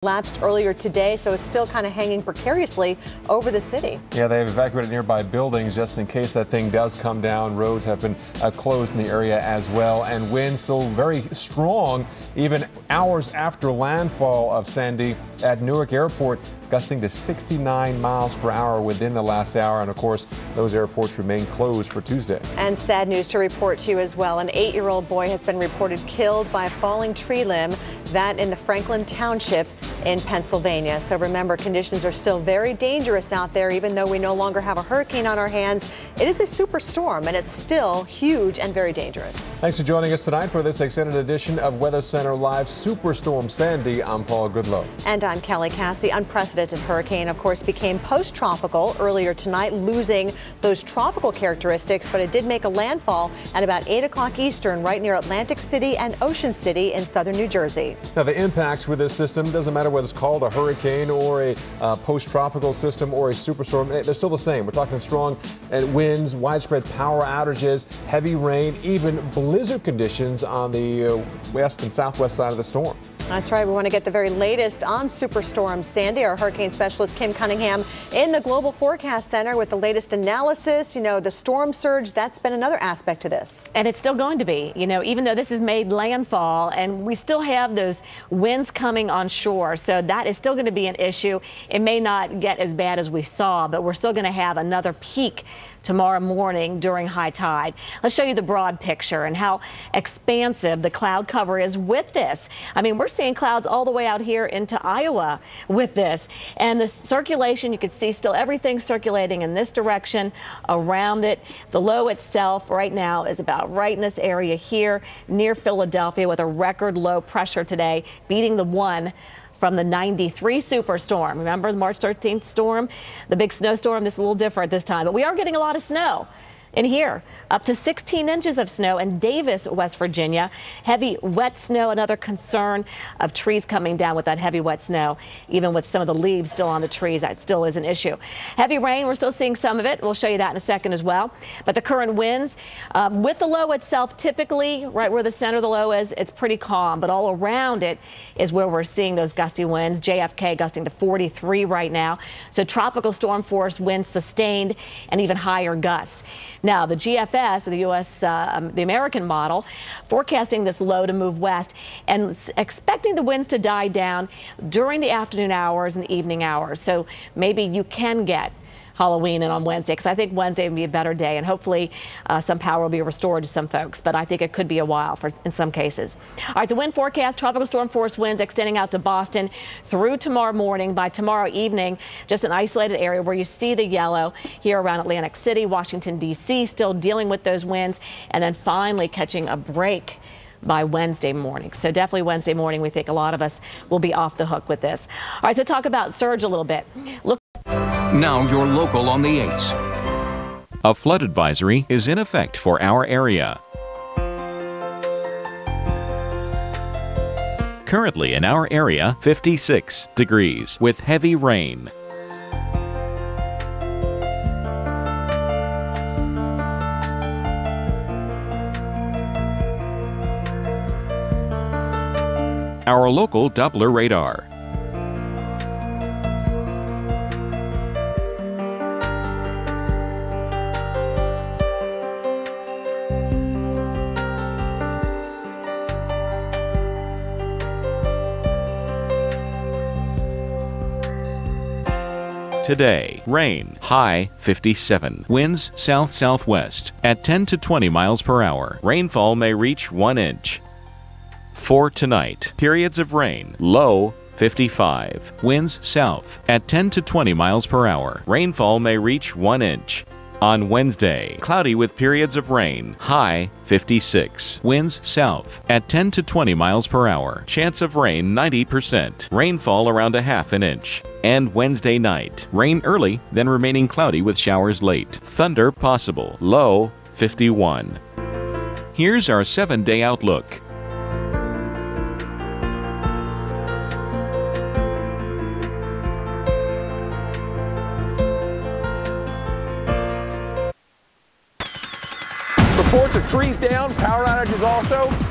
Lapsed earlier today, so it's still kind of hanging precariously over the city. Yeah, they have evacuated nearby buildings just in case that thing does come down. Roads have been closed in the area as well, and winds still very strong even hours after landfall of Sandy at Newark Airport, gusting to 69 miles per hour within the last hour. And of course, those airports remain closed for Tuesday. And sad news to report to you as well. An 8-year-old boy has been reported killed by a falling tree limb, that in the Franklin Township in Pennsylvania. So remember, conditions are still very dangerous out there. Even though we no longer have a hurricane on our hands, it is a superstorm, and it's still huge and very dangerous. Thanks for joining us tonight for this extended edition of Weather Center Live. Superstorm Sandy. I'm Paul Goodlow. And I'm Kelly Cass. The unprecedented hurricane, of course, became post-tropical earlier tonight, losing those tropical characteristics, but it did make a landfall at about 8 o'clock Eastern right near Atlantic City and Ocean City in southern New Jersey. Now, the impacts with this system, doesn't matter whether it's called a hurricane or a post-tropical system or a superstorm, they're still the same. We're talking strong winds, widespread power outages, heavy rain, even blizzard conditions on the west and southwest side of the storm. That's right. We want to get the very latest on Superstorm Sandy. Our hurricane specialist Kim Cunningham in the Global Forecast Center with the latest analysis. You know, the storm surge, that's been another aspect to this. And it's still going to be, you know, even though this has made landfall and we still have those winds coming on shore. So that is still going to be an issue. It may not get as bad as we saw, but we're still going to have another peak tomorrow morning during high tide. Let's show you the broad picture and how expansive the cloud cover is with this. I mean, we're seeing clouds all the way out here into Iowa with this. And the circulation, you can see still everything circulating in this direction around it. The low itself right now is about right in this area here near Philadelphia with a record low pressure today, beating the one from the 93 superstorm. Remember the March 13th storm? The big snowstorm. This is a little different this time, but we are getting a lot of snow in here. Up to 16 inches of snow in Davis, West Virginia. Heavy wet snow, another concern of trees coming down with that heavy wet snow. Even with some of the leaves still on the trees, that still is an issue. Heavy rain, we're still seeing some of it. We'll show you that in a second as well. But the current winds, with the low itself, typically right where the center of the low is, it's pretty calm. But all around it is where we're seeing those gusty winds. JFK gusting to 43 right now. So tropical storm force winds sustained and even higher gusts. Now, the GFS, the U.S., the American model, forecasting this low to move west and expecting the winds to die down during the afternoon hours and evening hours. So maybe you can get Halloween and on Wednesday, because I think Wednesday would be a better day, and hopefully some power will be restored to some folks, but I think it could be a while in some cases. All right, the wind forecast, tropical storm force winds extending out to Boston through tomorrow morning. By tomorrow evening, just an isolated area where you see the yellow here around Atlantic City, Washington, D.C., still dealing with those winds, and then finally catching a break by Wednesday morning. So definitely Wednesday morning, we think a lot of us will be off the hook with this. All right, so talk about surge a little bit. Look. Now you're local on the 8s. A flood advisory is in effect for our area. Currently in our area, 56 degrees with heavy rain. Our local Doppler radar. Today, rain, high 57. Winds south-southwest at 10 to 20 miles per hour. Rainfall may reach 1 inch. For tonight, periods of rain, low 55. Winds south at 10 to 20 miles per hour. Rainfall may reach 1 inch. On Wednesday, cloudy with periods of rain, high 56. Winds south at 10 to 20 miles per hour. Chance of rain 90%. Rainfall around a half an inch. And Wednesday night, rain early, then remaining cloudy with showers late. Thunder possible, low 51. Here's our 7-day outlook. Reports of trees down, power outages also.